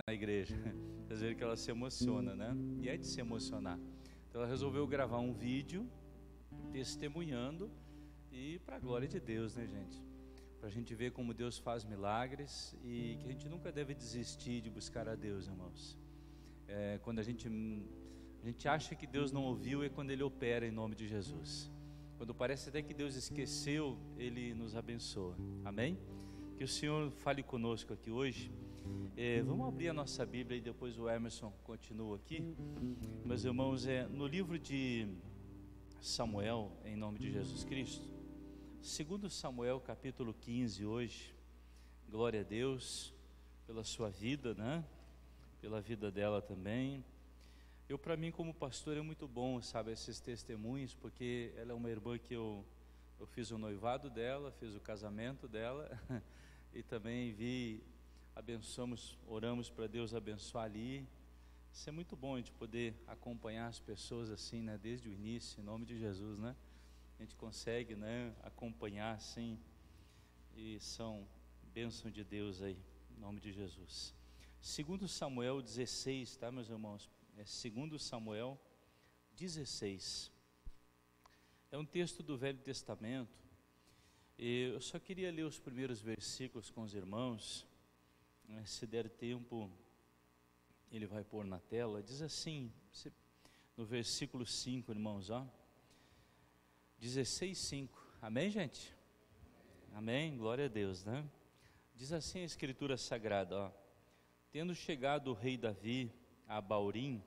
na igreja. Vocês viram que ela se emociona, né? E é de se emocionar. Então ela resolveu gravar um vídeo testemunhando, e para a glória de Deus, né, gente? Para a gente ver como Deus faz milagres e que a gente nunca deve desistir de buscar a Deus, irmãos. Quando a gente acha que Deus não ouviu, é quando Ele opera em nome de Jesus. Quando parece até que Deus esqueceu, Ele nos abençoa. Amém? Que o Senhor fale conosco aqui hoje. Vamos abrir a nossa Bíblia e depois o Emerson continua aqui. Meus irmãos, no livro de Samuel, em nome de Jesus Cristo, 2 Samuel capítulo 15 hoje. Glória a Deus pela sua vida, né? Pela vida dela também. Para mim como pastor é muito bom, sabe, esses testemunhos, porque ela é uma irmã que eu fiz o noivado dela, fiz o casamento dela e também abençoamos, oramos para Deus abençoar ali. Isso é muito bom, a gente poder acompanhar as pessoas assim, né, desde o início, em nome de Jesus, né? A gente consegue, né, acompanhar assim, e são bênção de Deus aí, em nome de Jesus. 2 Samuel 16, tá, meus irmãos? 2 Samuel 16. É um texto do Velho Testamento. E eu só queria ler os primeiros versículos com os irmãos. Se der tempo, ele vai pôr na tela. Diz assim, no versículo 5, irmãos, ó. 16:5. Amém, gente? Amém? Glória a Deus, né? Diz assim a Escritura Sagrada, ó. Tendo chegado o rei Davi a Baurim,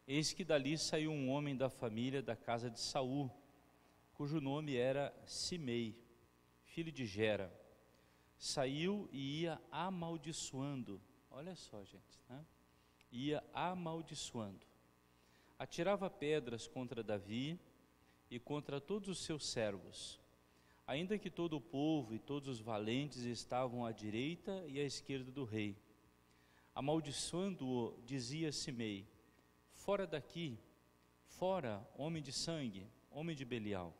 eis que dali saiu um homem da família da casa de Saul, cujo nome era Simei, filho de Gera. Saiu e ia amaldiçoando, olha só, gente, né? Ia amaldiçoando, atirava pedras contra Davi e contra todos os seus servos, ainda que todo o povo e todos os valentes estavam à direita e à esquerda do rei. Amaldiçoando-o, dizia Simei: fora daqui, fora, homem de sangue, homem de Belial.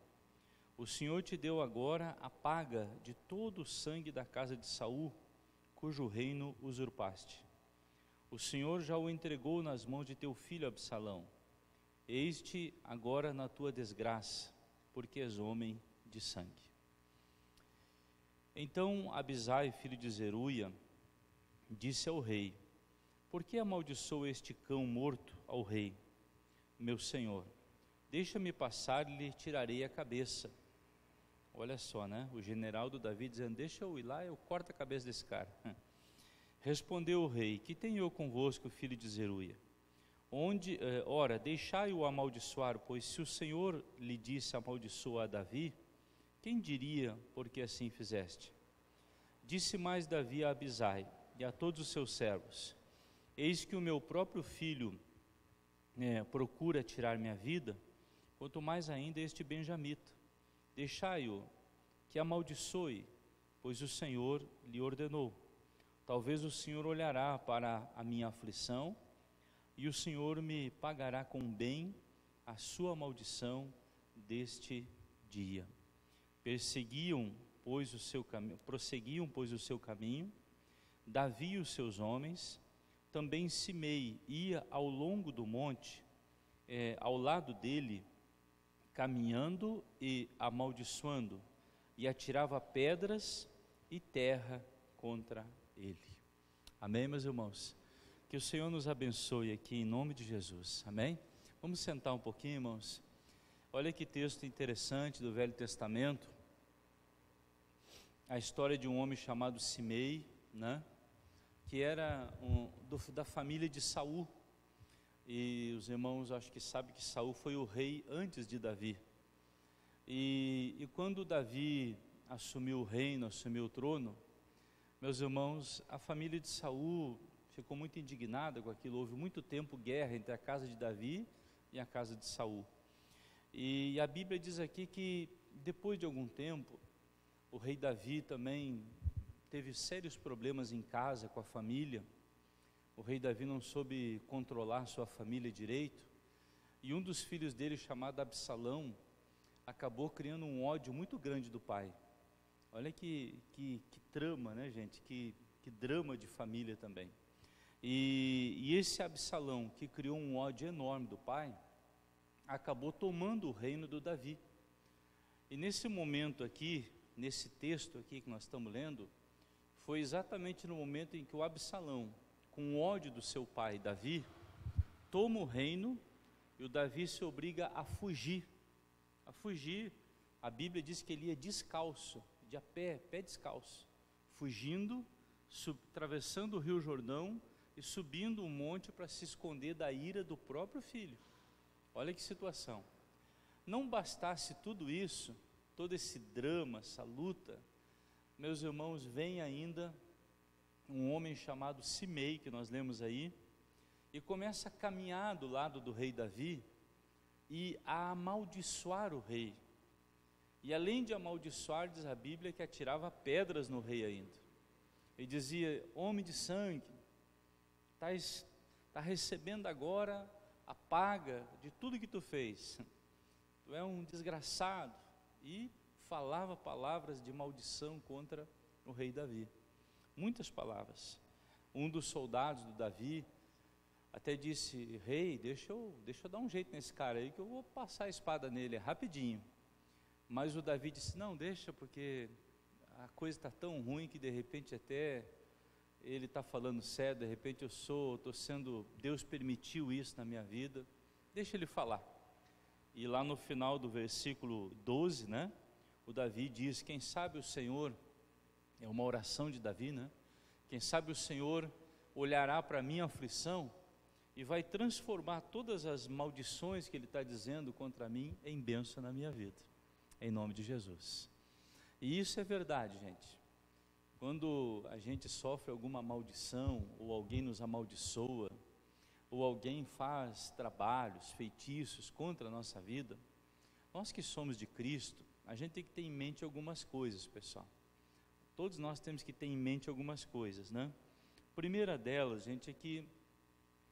O Senhor te deu agora a paga de todo o sangue da casa de Saul, cujo reino usurpaste. O Senhor já o entregou nas mãos de teu filho Absalão. Eis-te agora na tua desgraça, porque és homem de sangue. Então Abisai, filho de Zeruia, disse ao rei: por que amaldiçoou este cão morto ao rei, meu senhor? Deixa-me passar e lhe tirarei a cabeça. Olha só, né? O general do Davi dizendo: deixa eu ir lá, eu corto a cabeça desse cara. Respondeu o rei: que tenho eu convosco, filho de Zeruia? Ora, deixai-o amaldiçoar, pois se o Senhor lhe disse amaldiçoa a Davi, quem diria porque assim fizeste? Disse mais Davi a Abisai e a todos os seus servos: eis que o meu próprio filho procura tirar minha vida, quanto mais ainda este benjamita. Deixai-o que amaldiçoe, pois o Senhor lhe ordenou. Talvez o Senhor olhará para a minha aflição, e o Senhor me pagará com bem a sua maldição deste dia. Prosseguiam, pois, o seu caminho, Davi e os seus homens. Também Simei ia ao longo do monte, ao lado dele, caminhando e amaldiçoando, e atirava pedras e terra contra ele. Amém, meus irmãos? Que o Senhor nos abençoe aqui em nome de Jesus. Amém? Vamos sentar um pouquinho, irmãos. Olha que texto interessante do Velho Testamento. A história de um homem chamado Simei, né? Que era da família de Saul. E os irmãos acho que sabem que Saul foi o rei antes de Davi. E quando Davi assumiu o reino, assumiu o trono, meus irmãos, a família de Saul ficou muito indignada com aquilo. Houve muito tempo guerra entre a casa de Davi e a casa de Saul. E a Bíblia diz aqui que depois de algum tempo, o rei Davi também teve sérios problemas em casa com a família. O rei Davi não soube controlar sua família direito, e um dos filhos dele, chamado Absalão, acabou criando um ódio muito grande do pai. Olha que trama, né, gente? Que Que drama de família também. E esse Absalão, que criou um ódio enorme do pai, acabou tomando o reino do Davi. E nesse momento aqui, nesse texto aqui que nós estamos lendo, foi exatamente no momento em que o Absalão, com ódio do seu pai Davi, toma o reino, e o Davi se obriga a fugir. A fugir, a Bíblia diz que ele ia descalço, de a pé, pé descalço, fugindo, atravessando o rio Jordão e subindo um monte para se esconder da ira do próprio filho. Olha que situação. Não bastasse tudo isso, todo esse drama, essa luta, meus irmãos, vem ainda um homem chamado Simei, que nós lemos aí, e começa a caminhar do lado do rei Davi e a amaldiçoar o rei. E além de amaldiçoar, diz a Bíblia que atirava pedras no rei ainda. E dizia: homem de sangue, está recebendo agora a paga de tudo que tu fez. Tu é um desgraçado. E falava palavras de maldição contra o rei Davi. Muitas palavras. Um dos soldados do Davi até disse: rei, deixa eu dar um jeito nesse cara aí, que eu vou passar a espada nele, rapidinho. Mas o Davi disse: não, deixa, porque a coisa está tão ruim que de repente até ele está falando sério, de repente Deus permitiu isso na minha vida, deixa ele falar. E lá no final do versículo 12, né, o Davi diz: quem sabe o Senhor, é uma oração de Davi, né, quem sabe o Senhor olhará para a minha aflição e vai transformar todas as maldições que ele está dizendo contra mim em bênção na minha vida, em nome de Jesus. E isso é verdade, gente. Quando a gente sofre alguma maldição, ou alguém nos amaldiçoa, ou alguém faz trabalhos, feitiços contra a nossa vida, nós que somos de Cristo, a gente tem que ter em mente algumas coisas, pessoal. Todos nós temos que ter em mente algumas coisas, né? A primeira delas, gente, é que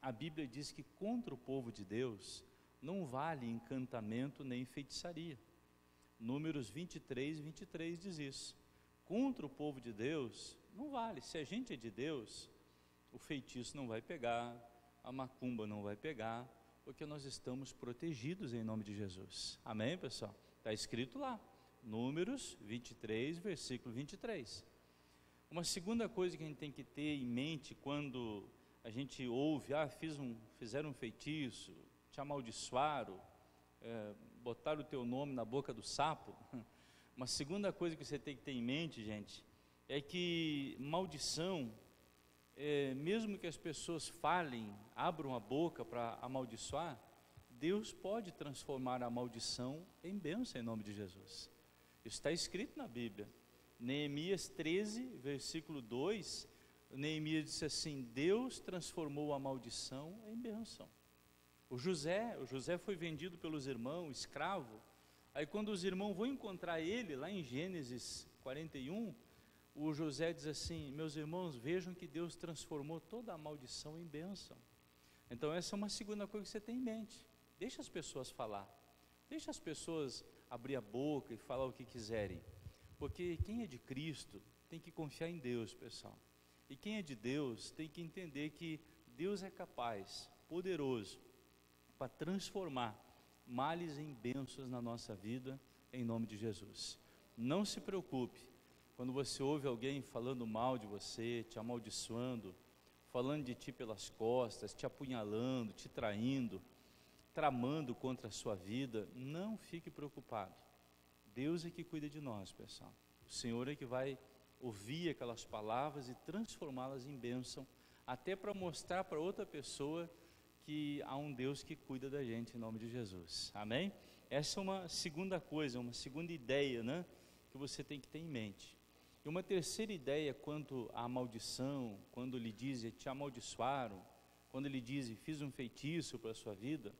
a Bíblia diz que contra o povo de Deus não vale encantamento nem feitiçaria. Números 23 e 23 diz isso. Contra o povo de Deus não vale. Se a gente é de Deus, o feitiço não vai pegar, a macumba não vai pegar, porque nós estamos protegidos em nome de Jesus. Amém, pessoal? Está escrito lá, Números 23, versículo 23. Uma segunda coisa que a gente tem que ter em mente quando a gente ouve: fizeram um feitiço, te amaldiçoaram, botaram o teu nome na boca do sapo. Uma segunda coisa que você tem que ter em mente, gente, é que maldição, mesmo que as pessoas falem, abram a boca para amaldiçoar, Deus pode transformar a maldição em bênção em nome de Jesus. Isso está escrito na Bíblia. Neemias 13, versículo 2, Neemias disse assim: Deus transformou a maldição em bênção. O José foi vendido pelos irmãos, escravo. Aí quando os irmãos vão encontrar ele, lá em Gênesis 41, o José diz assim: meus irmãos, vejam que Deus transformou toda a maldição em bênção. Então essa é uma segunda coisa que você tem em mente. Deixa as pessoas falar, deixa as pessoas abrir a boca e falar o que quiserem, porque quem é de Cristo tem que confiar em Deus, pessoal. E quem é de Deus tem que entender que Deus é capaz, poderoso, para transformar males em bênçãos na nossa vida, em nome de Jesus. Não se preocupe, quando você ouve alguém falando mal de você, te amaldiçoando, falando de ti pelas costas, te apunhalando, te traindo, tramando contra a sua vida, não fique preocupado. Deus é que cuida de nós, pessoal. O Senhor é que vai ouvir aquelas palavras e transformá-las em bênção, até para mostrar para outra pessoa que há um Deus que cuida da gente, em nome de Jesus. Amém? Essa é uma segunda coisa, uma segunda ideia, né, que você tem que ter em mente. E uma terceira ideia quanto à maldição, quando lhe dizem te amaldiçoaram, quando lhe dizem fiz um feitiço para a sua vida,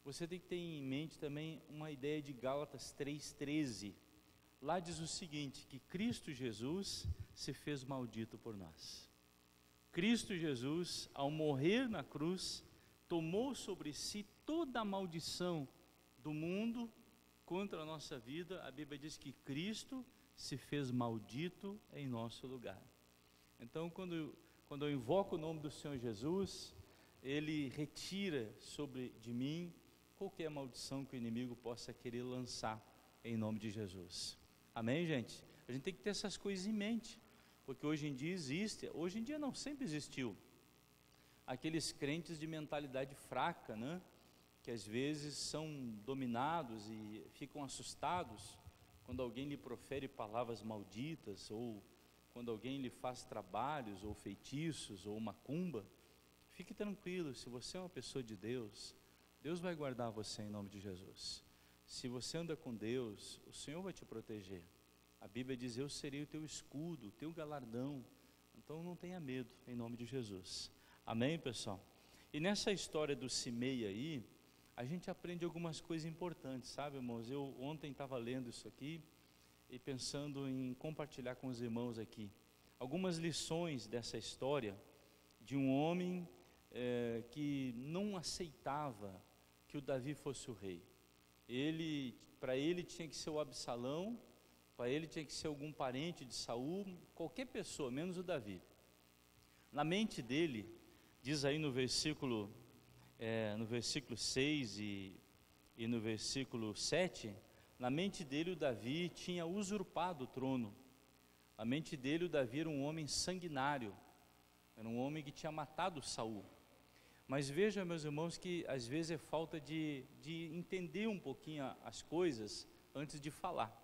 você tem que ter em mente também uma ideia de Gálatas 3,13. Lá diz o seguinte, que Cristo Jesus se fez maldito por nós. Cristo Jesus, ao morrer na cruz, tomou sobre si toda a maldição do mundo contra a nossa vida. A Bíblia diz que Cristo se fez maldito em nosso lugar. Então, quando eu invoco o nome do Senhor Jesus, Ele retira de mim qualquer maldição que o inimigo possa querer lançar em nome de Jesus. Amém, gente? A gente tem que ter essas coisas em mente, porque hoje em dia não, sempre existiu, aqueles crentes de mentalidade fraca, né? Que às vezes são dominados e ficam assustados quando alguém lhe profere palavras malditas, ou quando alguém lhe faz trabalhos, ou feitiços, ou macumba. Fique tranquilo, se você é uma pessoa de Deus, Deus vai guardar você em nome de Jesus. Se você anda com Deus, o Senhor vai te proteger. A Bíblia diz: eu serei o teu escudo, o teu galardão. Então não tenha medo, em nome de Jesus. Amém, pessoal? E nessa história do Simei aí, a gente aprende algumas coisas importantes, sabe, irmãos? Eu ontem estava lendo isso aqui e pensando em compartilhar com os irmãos aqui algumas lições dessa história de um homem que não aceitava que o Davi fosse o rei. Para ele tinha que ser o Absalão, para ele tinha que ser algum parente de Saul, qualquer pessoa, menos o Davi. Na mente dele, diz aí no versículo 6 e no versículo 7, na mente dele o Davi tinha usurpado o trono. Na mente dele o Davi era um homem sanguinário, era um homem que tinha matado Saul. Mas veja, meus irmãos, que às vezes é falta de entender um pouquinho as coisas antes de falar.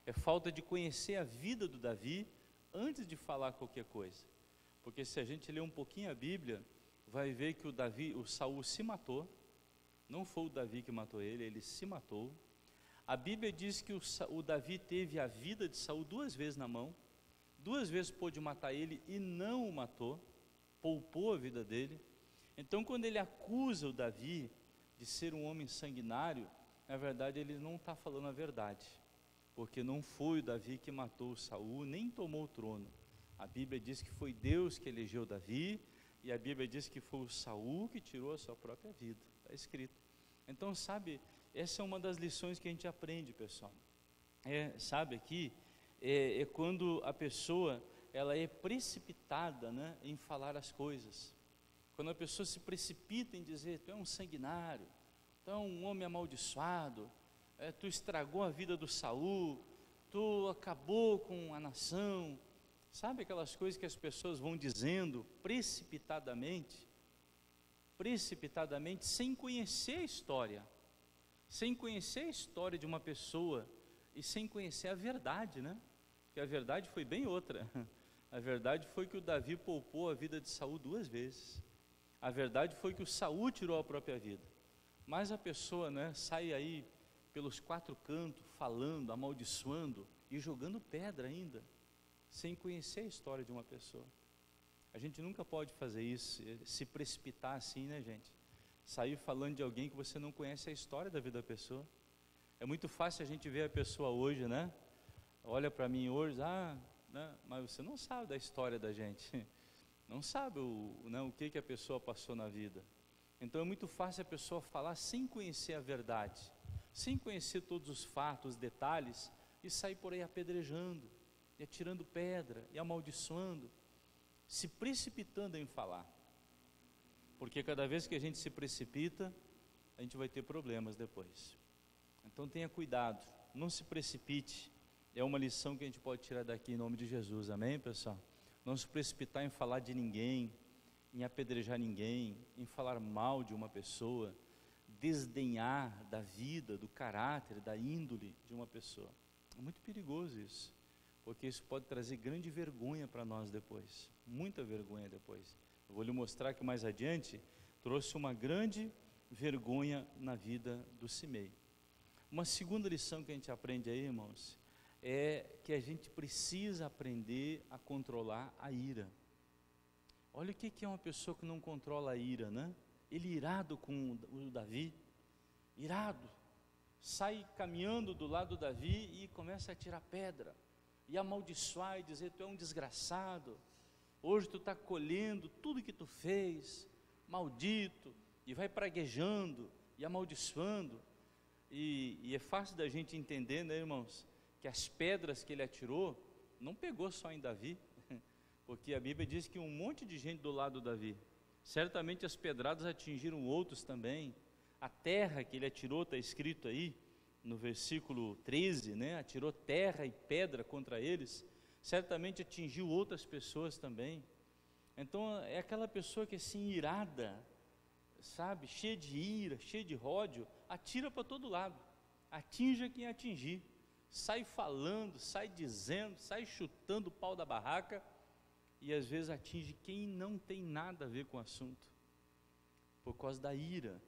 É falta de conhecer a vida do Davi antes de falar qualquer coisa. Porque se a gente ler um pouquinho a Bíblia, vai ver que o Saul se matou. Não foi o Davi que matou ele se matou. A Bíblia diz que o Davi teve a vida de Saul 2 vezes na mão, 2 vezes pôde matar ele e não o matou, poupou a vida dele. Então, quando ele acusa o Davi de ser um homem sanguinário, na verdade ele não está falando a verdade, porque não foi o Davi que matou o Saul, nem tomou o trono. A Bíblia diz que foi Deus que elegeu Davi, e a Bíblia diz que foi o Saul que tirou a sua própria vida, está escrito. Então, sabe, essa é uma das lições que a gente aprende, pessoal. Sabe, aqui, é quando a pessoa, ela é precipitada, né, em falar as coisas. Quando a pessoa se precipita em dizer: tu é um sanguinário, tu é um homem amaldiçoado, tu estragou a vida do Saul, tu acabou com a nação. Sabe aquelas coisas que as pessoas vão dizendo precipitadamente, sem conhecer a história, de uma pessoa e sem conhecer a verdade, né? Porque a verdade foi bem outra. A verdade foi que o Davi poupou a vida de Saul 2 vezes. A verdade foi que o Saul tirou a própria vida. Mas a pessoa, né, sai aí pelos 4 cantos falando, amaldiçoando e jogando pedra ainda, sem conhecer a história de uma pessoa. A gente nunca pode fazer isso, se precipitar assim, né, gente? Sair falando de alguém que você não conhece a história da vida da pessoa. É muito fácil a gente ver a pessoa hoje, né? Olha para mim hoje, né? Mas você não sabe da história da gente, não sabe o que a pessoa passou na vida. Então é muito fácil a pessoa falar sem conhecer a verdade, sem conhecer todos os fatos, os detalhes, e sair por aí apedrejando, e atirando pedra, e amaldiçoando, se precipitando em falar. Porque cada vez que a gente se precipita, a gente vai ter problemas depois. Então tenha cuidado, não se precipite. É uma lição que a gente pode tirar daqui em nome de Jesus, amém, pessoal? Não se precipitar em falar de ninguém, em apedrejar ninguém, em falar mal de uma pessoa, desdenhar da vida, do caráter, da índole de uma pessoa. É muito perigoso isso, porque isso pode trazer grande vergonha para nós depois, muita vergonha depois. Eu vou lhe mostrar que mais adiante trouxe uma grande vergonha na vida do Simei. Uma segunda lição que a gente aprende aí, irmãos, é que a gente precisa aprender a controlar a ira. Olha o que é uma pessoa que não controla a ira, né? Ele irado com o Davi, irado, sai caminhando do lado do Davi e começa a tirar pedra, e amaldiçoar e dizer: tu é um desgraçado, hoje tu está colhendo tudo que tu fez, maldito, e vai praguejando e amaldiçoando. E é fácil da gente entender, né, irmãos, que as pedras que ele atirou não pegou só em Davi, porque a Bíblia diz que um monte de gente do lado de Davi, certamente as pedradas atingiram outros também, a terra que ele atirou, está escrito aí, no versículo 13, né? Atirou terra e pedra contra eles, certamente atingiu outras pessoas também. Então é aquela pessoa que é assim irada, sabe, cheia de ira, cheia de ódio, atira para todo lado, atinja quem atingir, sai falando, sai dizendo, sai chutando o pau da barraca, e às vezes atinge quem não tem nada a ver com o assunto, por causa da ira.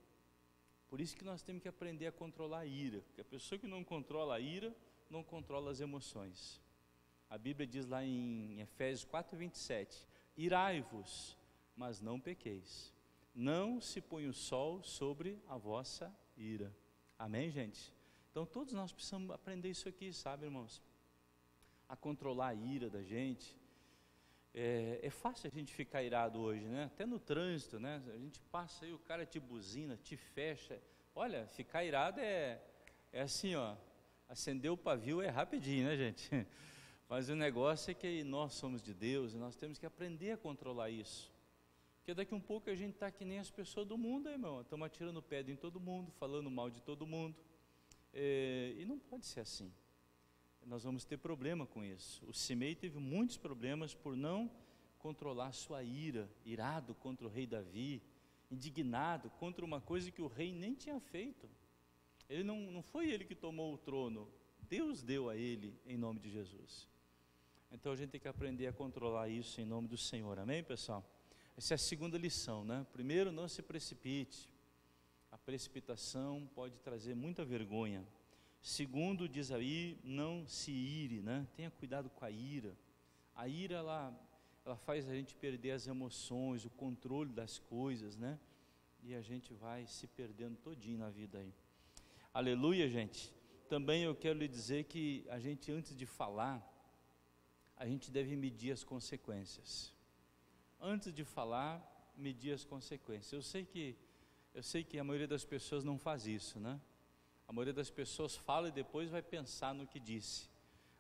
Por isso que nós temos que aprender a controlar a ira, porque a pessoa que não controla a ira, não controla as emoções. A Bíblia diz lá em Efésios 4:27, irai-vos, mas não pequeis, não se põe o sol sobre a vossa ira. Amém, gente? Então todos nós precisamos aprender isso aqui, sabe, irmãos? A controlar a ira da gente. É fácil a gente ficar irado hoje, né? Até no trânsito, né? A gente passa aí, o cara te buzina, te fecha. Olha, ficar irado é assim, ó, acender o pavio é rapidinho, né, gente? Mas o negócio é que nós somos de Deus e nós temos que aprender a controlar isso. Porque daqui um pouco a gente está que nem as pessoas do mundo, irmão. Estamos atirando pedra em todo mundo, falando mal de todo mundo. E não pode ser assim. Nós vamos ter problema com isso. O Simei teve muitos problemas por não controlar sua ira, irado contra o rei Davi, indignado contra uma coisa que o rei nem tinha feito. Ele não foi ele que tomou o trono, Deus deu a ele em nome de Jesus. Então a gente tem que aprender a controlar isso em nome do Senhor, amém, pessoal? Essa é a segunda lição, né? Primeiro, não se precipite. A precipitação pode trazer muita vergonha. Segundo, diz aí, não se ire, né? Tenha cuidado com a ira. A ira, ela faz a gente perder as emoções, o controle das coisas, né? E a gente vai se perdendo todinho na vida aí. Aleluia, gente. Também eu quero lhe dizer que a gente, antes de falar, a gente deve medir as consequências. Antes de falar, medir as consequências. Eu sei que a maioria das pessoas não faz isso, né? A maioria das pessoas fala e depois vai pensar no que disse.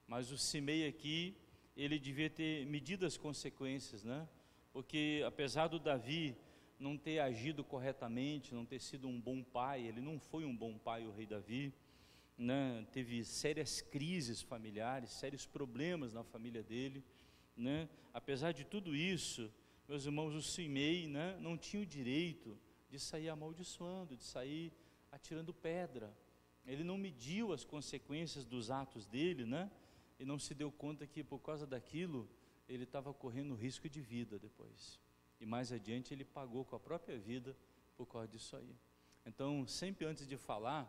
Mas o Simei aqui, ele devia ter medido as consequências, né? Porque apesar do Davi não ter agido corretamente, não ter sido um bom pai, ele não foi um bom pai, o rei Davi, né? Teve sérias crises familiares, sérios problemas na família dele, né? Apesar de tudo isso, meus irmãos, o Simei, né, não tinha o direito de sair amaldiçoando, de sair atirando pedra. Ele não mediu as consequências dos atos dele, né? E não se deu conta que por causa daquilo ele estava correndo risco de vida depois. E mais adiante ele pagou com a própria vida por causa disso aí. Então, sempre antes de falar,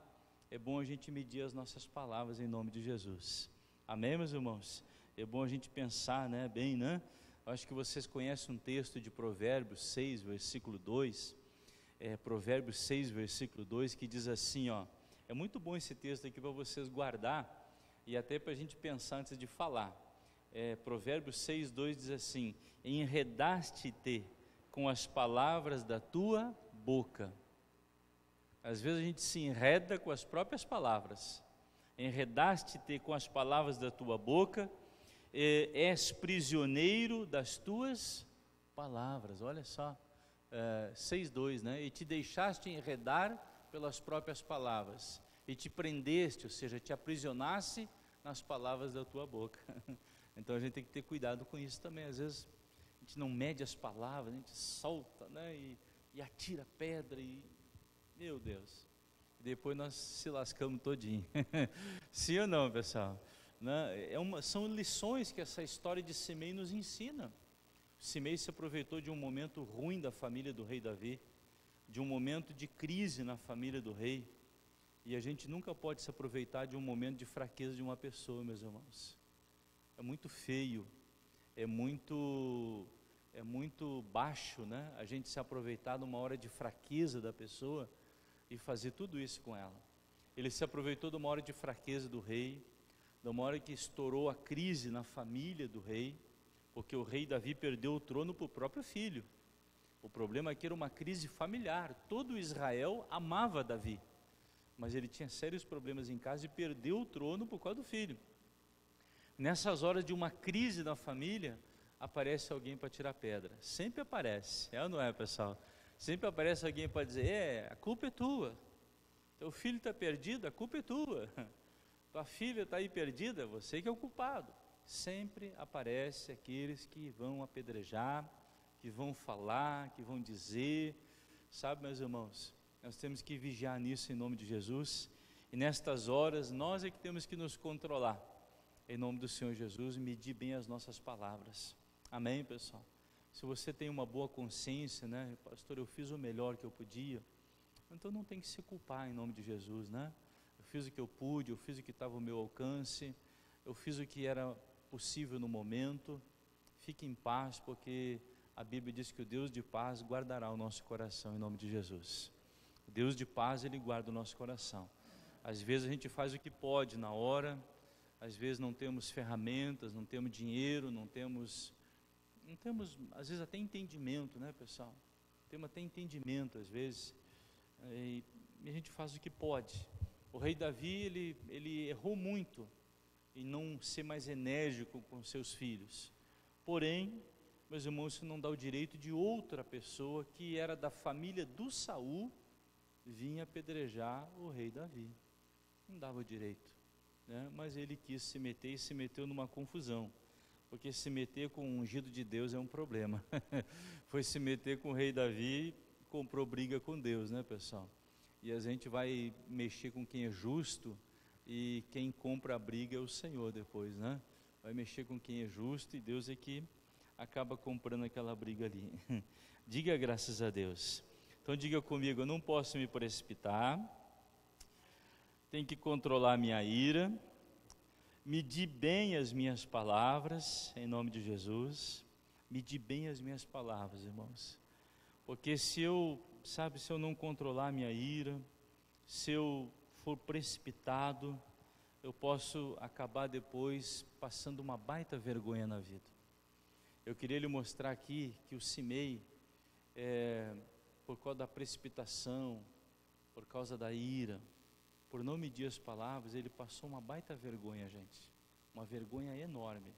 é bom a gente medir as nossas palavras em nome de Jesus. Amém, meus irmãos? É bom a gente pensar, né, bem, né? Eu acho que vocês conhecem um texto de Provérbios 6, versículo 2. Provérbios 6, versículo 2, que diz assim, ó. É muito bom esse texto aqui para vocês guardar e até para a gente pensar antes de falar. Provérbios 6, 2 diz assim: enredaste-te com as palavras da tua boca. Às vezes a gente se enreda com as próprias palavras. Enredaste-te com as palavras da tua boca, és prisioneiro das tuas palavras. Olha só, 6:2, né? E te deixaste enredar pelas próprias palavras, e te prendeste, ou seja, te aprisionaste nas palavras da tua boca. Então a gente tem que ter cuidado com isso também. Às vezes a gente não mede as palavras, a gente solta, né? E atira pedra, e meu Deus, e depois nós se lascamos todinho. Sim ou não, pessoal? Né? São lições que essa história de Simei nos ensina. Simei se aproveitou de um momento ruim da família do rei Davi, de um momento de crise na família do rei, e a gente nunca pode se aproveitar de um momento de fraqueza de uma pessoa, meus irmãos. É muito feio, é muito baixo, né? A gente se aproveitar de uma hora de fraqueza da pessoa e fazer tudo isso com ela. Ele se aproveitou de uma hora de fraqueza do rei, de uma hora que estourou a crise na família do rei, porque o rei Davi perdeu o trono para o próprio filho. O problema aqui era uma crise familiar. Todo Israel amava Davi, mas ele tinha sérios problemas em casa e perdeu o trono por causa do filho. Nessas horas de uma crise na família, aparece alguém para tirar pedra. Sempre aparece, é ou não é, pessoal? Sempre aparece alguém para dizer, a culpa é tua. Teu filho está perdido, a culpa é tua. Tua filha está aí perdida, você que é o culpado. Sempre aparece aqueles que vão apedrejar, que vão falar, que vão dizer. Sabe, meus irmãos, nós temos que vigiar nisso em nome de Jesus. E nestas horas, nós é que temos que nos controlar. Em nome do Senhor Jesus, medir bem as nossas palavras. Amém, pessoal? Se você tem uma boa consciência, né? Pastor, eu fiz o melhor que eu podia. Então não tem que se culpar em nome de Jesus, né? Eu fiz o que eu pude, eu fiz o que estava ao meu alcance, eu fiz o que era possível no momento. Fique em paz, porque a Bíblia diz que o Deus de paz guardará o nosso coração em nome de Jesus. O Deus de paz, Ele guarda o nosso coração. Às vezes a gente faz o que pode na hora, às vezes não temos ferramentas, não temos dinheiro, não temos às vezes até entendimento, né, pessoal? Temos até entendimento às vezes, e a gente faz o que pode. O rei Davi, ele errou muito em não ser mais enérgico com seus filhos. Porém, meus irmãos, isso não dá o direito de outra pessoa que era da família do Saul vir apedrejar o rei Davi. Não dava o direito, né? Mas ele quis se meter e se meteu numa confusão. Porque se meter com o ungido de Deus é um problema. Foi se meter com o rei Davi, comprou briga com Deus, né, pessoal? E a gente vai mexer com quem é justo, e quem compra a briga é o Senhor depois, né? Vai mexer com quem é justo, e Deus é que acaba comprando aquela briga ali. Diga graças a Deus. Então diga comigo, eu não posso me precipitar, tenho que controlar a minha ira, medir bem as minhas palavras, em nome de Jesus. Medir bem as minhas palavras, irmãos, porque se eu não controlar a minha ira, se eu for precipitado, eu posso acabar depois passando uma baita vergonha na vida. Eu queria lhe mostrar aqui que o Simei, por causa da precipitação, por causa da ira, por não medir as palavras, ele passou uma baita vergonha, gente, uma vergonha enorme.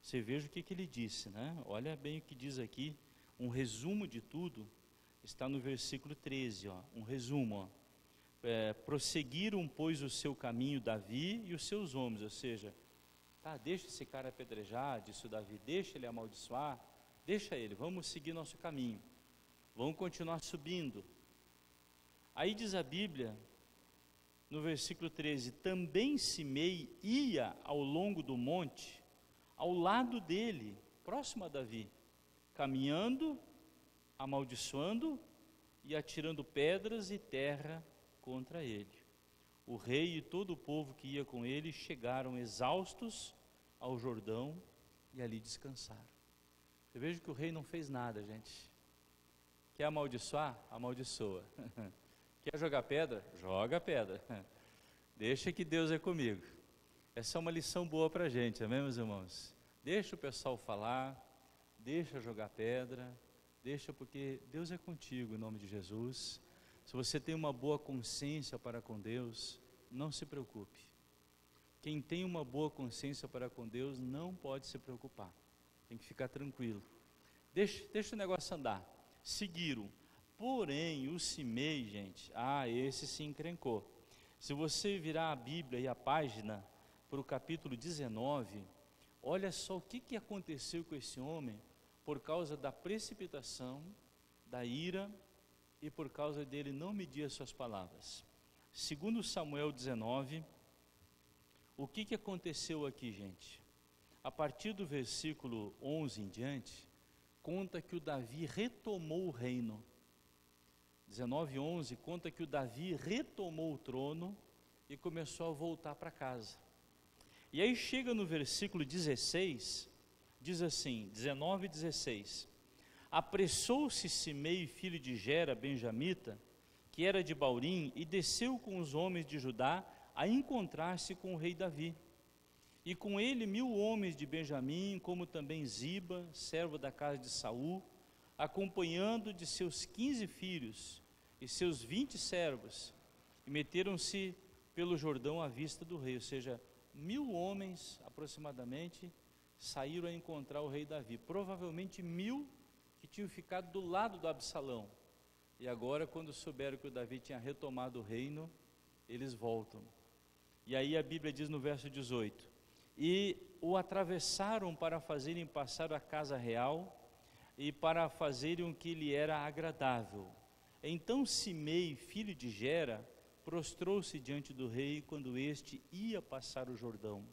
Você veja o que ele disse, né? Olha bem o que diz aqui, um resumo de tudo, está no versículo 13, ó, um resumo, ó. Prosseguiram, pois, o seu caminho Davi e os seus homens, ou seja, deixa esse cara apedrejar, disse o Davi, deixa ele amaldiçoar, deixa ele, vamos seguir nosso caminho, vamos continuar subindo. Aí diz a Bíblia, no versículo 13, também Simei ia ao longo do monte, ao lado dele, próximo a Davi, caminhando, amaldiçoando e atirando pedras e terra contra ele. O rei e todo o povo que ia com ele chegaram exaustos ao Jordão e ali descansaram. Você veja que o rei não fez nada, gente. Quer amaldiçoar? Amaldiçoa. Quer jogar pedra? Joga pedra. Deixa que Deus é comigo. Essa é uma lição boa para a gente, amém, meus irmãos? Deixa o pessoal falar, deixa jogar pedra, deixa, porque Deus é contigo em nome de Jesus. Se você tem uma boa consciência para com Deus, não se preocupe. Quem tem uma boa consciência para com Deus não pode se preocupar, tem que ficar tranquilo. Deixa o negócio andar. Seguiram, porém o Simei, gente, esse se encrencou. Se você virar a Bíblia e a página para o capítulo 19, olha só o que aconteceu com esse homem por causa da precipitação, da ira e por causa dele não medir as suas palavras. Segundo Samuel 19, o que aconteceu aqui, gente? A partir do versículo 11 em diante, conta que o Davi retomou o reino. 19:11 conta que o Davi retomou o trono e começou a voltar para casa. E aí chega no versículo 16, diz assim, 19:16, apressou-se Simei, filho de Gera, benjamita, que era de Baurim, e desceu com os homens de Judá a encontrar-se com o rei Davi. E com ele 1000 homens de Benjamim, como também Ziba, servo da casa de Saul, acompanhando de seus 15 filhos e seus 20 servos, e meteram-se pelo Jordão à vista do rei, ou seja, 1000 homens aproximadamente saíram a encontrar o rei Davi, provavelmente 1000 que tinham ficado do lado do Absalão, e agora quando souberam que o Davi tinha retomado o reino, eles voltam. E aí a Bíblia diz no verso 18, e o atravessaram para fazerem passar a casa real, e para fazerem o que lhe era agradável. Então Simei, filho de Gera, prostrou-se diante do rei quando este ia passar o Jordão.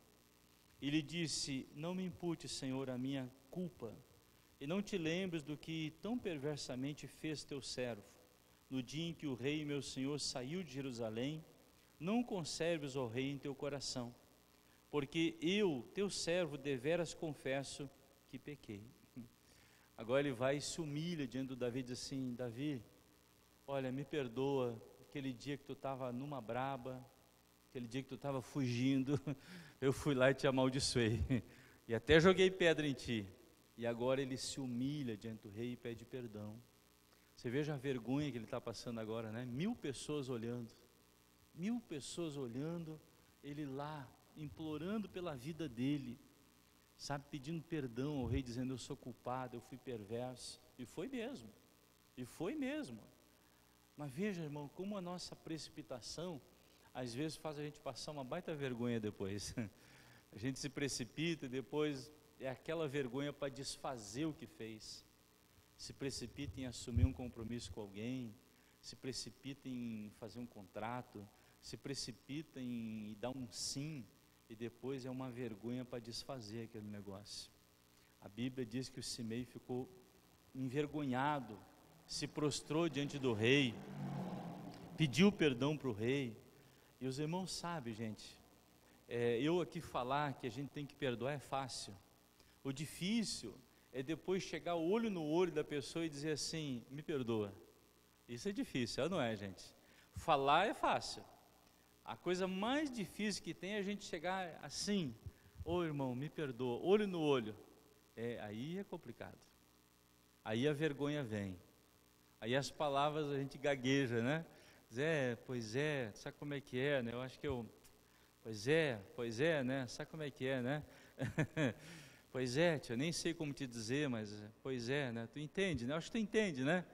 E lhe disse: não me impute, Senhor, a minha culpa, e não te lembres do que tão perversamente fez teu servo. No dia em que o rei, meu senhor, saiu de Jerusalém, não conserves, ó rei, em teu coração, porque eu, teu servo, deveras confesso que pequei. Agora ele vai e se humilha diante do Davi e diz assim: Davi, olha, me perdoa, aquele dia que tu estava numa braba, aquele dia que tu estava fugindo, eu fui lá e te amaldiçoei, e até joguei pedra em ti. E agora ele se humilha diante do rei e pede perdão. Você veja a vergonha que ele está passando agora, né? 1000 pessoas olhando, 1000 pessoas olhando, ele lá, implorando pela vida dele, sabe, pedindo perdão ao rei, dizendo: eu sou culpado, eu fui perverso. E foi mesmo. Mas veja, irmão, como a nossa precipitação às vezes faz a gente passar uma baita vergonha depois. A gente se precipita e depois é aquela vergonha para desfazer o que fez. Se precipita em assumir um compromisso com alguém, se precipita em fazer um contrato, se precipita em dar um sim, e depois é uma vergonha para desfazer aquele negócio. A Bíblia diz que o Simei ficou envergonhado, se prostrou diante do rei, pediu perdão para o rei. E os irmãos sabem, gente, eu aqui falar que a gente tem que perdoar é fácil. O difícil é depois chegar olho no olho da pessoa e dizer assim: me perdoa. Isso é difícil, não é, gente? Falar é fácil. A coisa mais difícil que tem é a gente chegar assim: ô irmão, me perdoa, olho no olho. Aí é complicado. Aí a vergonha vem. Aí as palavras a gente gagueja, né? Pois é, sabe como é que é, né? Eu acho que pois é, né? Sabe como é que é, né? Pois é, tia, eu nem sei como te dizer, mas pois é, né? Tu entende, né? Eu acho que tu entende, né?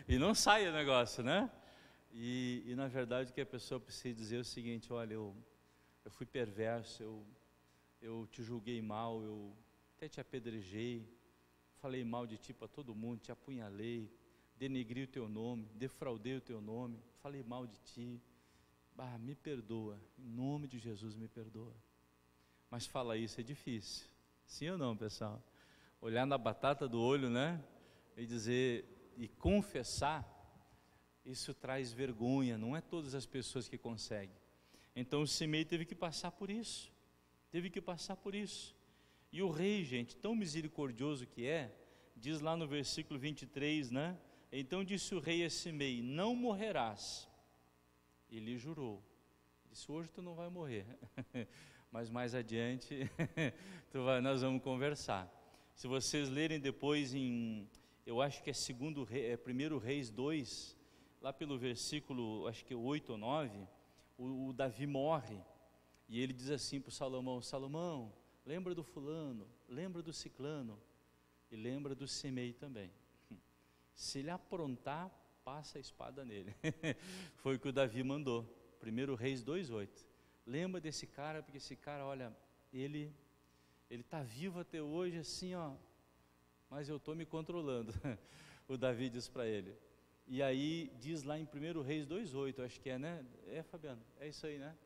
E não sai o negócio, né? E na verdade o que a pessoa precisa dizer é o seguinte: olha, eu fui perverso, eu te julguei mal, eu até te apedrejei, falei mal de ti para todo mundo, te apunhalei, denegri o teu nome, defraudei o teu nome, falei mal de ti, me perdoa, em nome de Jesus me perdoa. Mas falar isso é difícil, sim ou não, pessoal? Olhar na batata do olho, né? E dizer, e confessar, isso traz vergonha, não é todas as pessoas que conseguem. Então o Simei teve que passar por isso, e o rei, gente, tão misericordioso que diz lá no versículo 23, né? Então disse o rei a Simei: não morrerás. Ele jurou, disse: hoje tu não vai morrer, mas mais adiante nós vamos conversar. Se vocês lerem depois eu acho que é 1 Reis 2, lá pelo versículo, acho que 8 ou 9, o Davi morre, e ele diz assim para o Salomão: Salomão, lembra do fulano, lembra do ciclano, e lembra do Simei também. Se ele aprontar, passa a espada nele. Foi o que o Davi mandou. 1 Reis 2:8. Lembra desse cara, porque esse cara, olha, ele está vivo até hoje assim, ó, mas eu estou me controlando. O Davi diz para ele. E aí diz lá em 1 Reis 2:8, acho que né? Fabiano, é isso aí, né?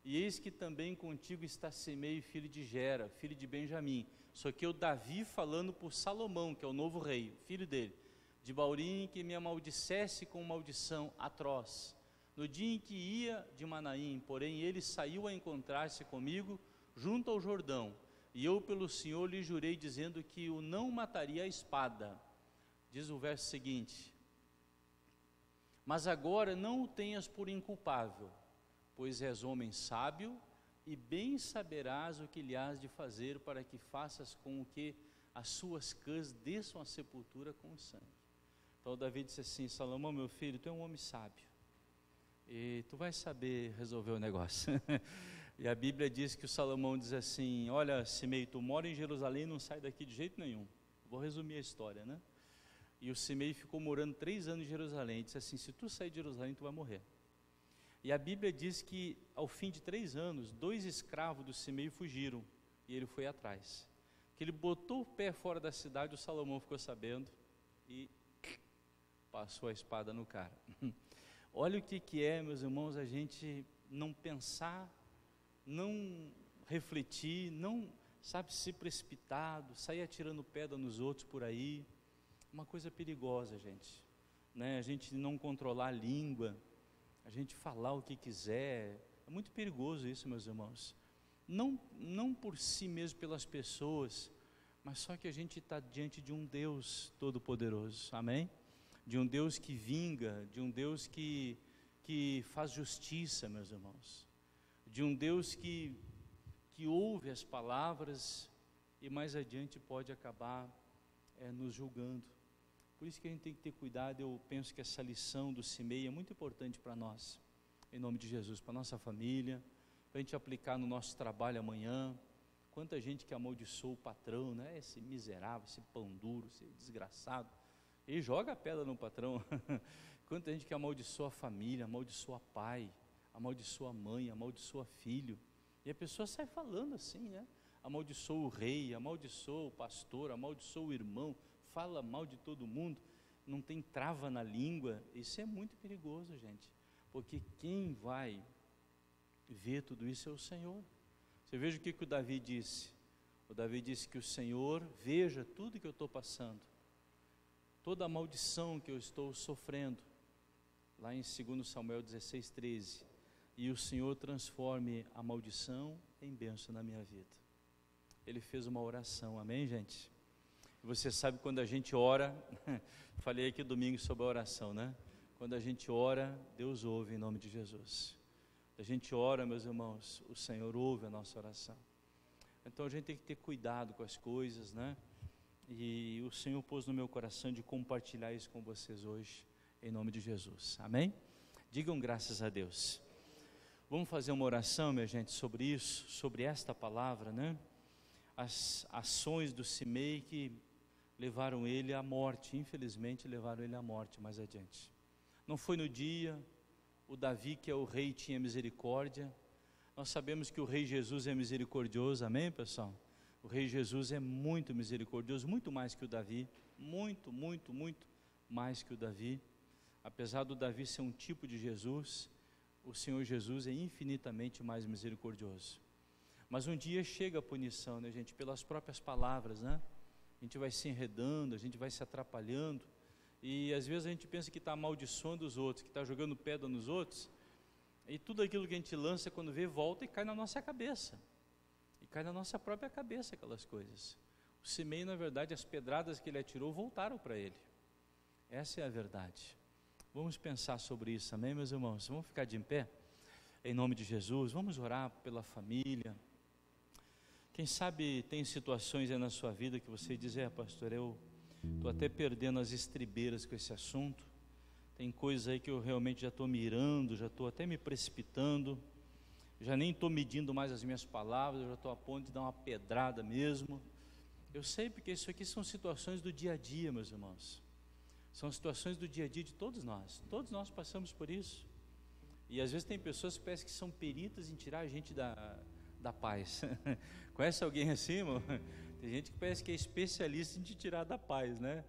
E eis que também contigo está Simei, filho de Gera, filho de Benjamim. Só que o Davi falando por Salomão, que é o novo rei, filho dele: de Baurim, que me amaldicesse com maldição atroz, no dia em que ia de Manaim, porém ele saiu a encontrar-se comigo junto ao Jordão, e eu pelo Senhor lhe jurei, dizendo que o não mataria a espada. Diz o verso seguinte: mas agora não o tenhas por inculpável, pois és homem sábio, e bem saberás o que lhe has de fazer, para que faças com o que as suas cãs desçam a sepultura com o sangue. Então Davi disse assim: Salomão, meu filho, tu é um homem sábio, e tu vai saber resolver o negócio. E a Bíblia diz que o Salomão diz assim: olha, Simei, tu mora em Jerusalém e não sai daqui de jeito nenhum. Vou resumir a história, né? E o Simei ficou morando 3 anos em Jerusalém, e disse assim: se tu sair de Jerusalém, tu vai morrer. E a Bíblia diz que ao fim de 3 anos, 2 escravos do Simei fugiram, e ele foi atrás. Que ele botou o pé fora da cidade, o Salomão ficou sabendo, e passou a espada no cara. Olha o que é, meus irmãos, a gente não pensar, não refletir, não, sabe, ser precipitado, sair atirando pedra nos outros por aí. Uma coisa perigosa, gente, né? A gente não controlar a língua, a gente falar o que quiser, é muito perigoso isso, meus irmãos. Não por si mesmo, pelas pessoas, mas só que a gente está diante de um Deus Todo-Poderoso, amém? De um Deus que vinga, de um Deus que faz justiça, meus irmãos, de um Deus que ouve as palavras e mais adiante pode acabar nos julgando. Por isso que a gente tem que ter cuidado. Eu penso que essa lição do Simei é muito importante para nós, em nome de Jesus, para a nossa família, para a gente aplicar no nosso trabalho amanhã. Quanta gente que amaldiçoou o patrão, né? Esse miserável, esse pão duro, esse desgraçado, e joga a pedra no patrão. Quanta gente que amaldiçoa a família, amaldiçoa pai, amaldiçoa a mãe, amaldiçoa filho, e a pessoa sai falando assim, né? Amaldiçoa o rei, amaldiçoa o pastor, amaldiçoa o irmão, fala mal de todo mundo, não tem trava na língua. Isso é muito perigoso, gente, porque quem vai ver tudo isso é o Senhor. Você veja o que o Davi disse. O Davi disse que o Senhor veja tudo que eu estou passando, toda a maldição que eu estou sofrendo, lá em 2 Samuel 16:13, e o Senhor transforme a maldição em bênção na minha vida. Ele fez uma oração, amém, gente? E você sabe, quando a gente ora, falei aqui domingo sobre a oração, né? Quando a gente ora, Deus ouve em nome de Jesus. A gente ora, meus irmãos, o Senhor ouve a nossa oração. Então a gente tem que ter cuidado com as coisas, né? E o Senhor pôs no meu coração de compartilhar isso com vocês hoje, em nome de Jesus, amém? Digam graças a Deus. Vamos fazer uma oração, minha gente, sobre isso, sobre esta palavra, né? As ações do Simei que levaram ele à morte, infelizmente levaram ele à morte mais adiante. Não foi no dia. O Davi, que é o rei, tinha misericórdia. Nós sabemos que o rei Jesus é misericordioso, amém, pessoal? O rei Jesus é muito misericordioso, muito mais que o Davi, muito mais que o Davi. Apesar do Davi ser um tipo de Jesus, o Senhor Jesus é infinitamente mais misericordioso. Mas um dia chega a punição, né, gente? Pelas próprias palavras, né? A gente vai se enredando, a gente vai se atrapalhando, e às vezes a gente pensa que está amaldiçoando os outros, que está jogando pedra nos outros, e tudo aquilo que a gente lança, quando vê, volta e cai na nossa cabeça, e cai na nossa própria cabeça aquelas coisas. O Simei, na verdade, as pedradas que ele atirou voltaram para ele. Essa é a verdade. Vamos pensar sobre isso, amém, meus irmãos? Vamos ficar de em pé, em nome de Jesus. Vamos orar pela família. Quem sabe tem situações aí na sua vida que você diz: pastor, eu estou até perdendo as estribeiras com esse assunto. Tem coisas aí que eu realmente já estou mirando, já estou até me precipitando, já nem estou medindo mais as minhas palavras, eu já estou a ponto de dar uma pedrada mesmo. Eu sei, porque isso aqui são situações do dia a dia, meus irmãos. São situações do dia a dia de todos nós passamos por isso. E às vezes tem pessoas que parecem que são peritas em tirar a gente da paz. Conhece alguém assim, irmão? Tem gente que parece que é especialista em te tirar da paz, né?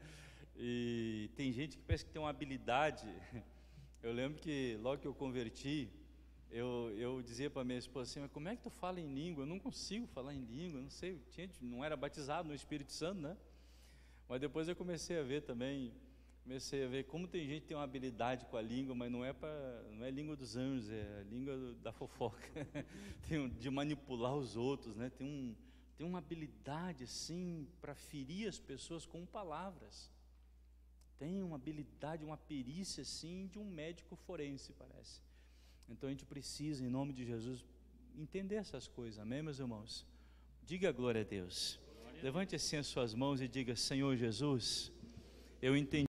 E tem gente que parece que tem uma habilidade. Eu lembro que logo que eu converti, eu dizia para minha esposa assim: mas como é que tu fala em língua? Eu não consigo falar em língua, não sei, não era batizado no Espírito Santo, né? Mas depois eu comecei a ver como tem gente que tem uma habilidade com a língua, mas não é língua dos anjos, é a língua da fofoca, de manipular os outros, né? Tem uma habilidade assim para ferir as pessoas com palavras. Tem uma habilidade, uma perícia assim de um médico forense, parece. Então a gente precisa, em nome de Jesus, entender essas coisas, amém, meus irmãos? Diga glória a Deus. Levante assim as suas mãos e diga: Senhor Jesus, eu entendi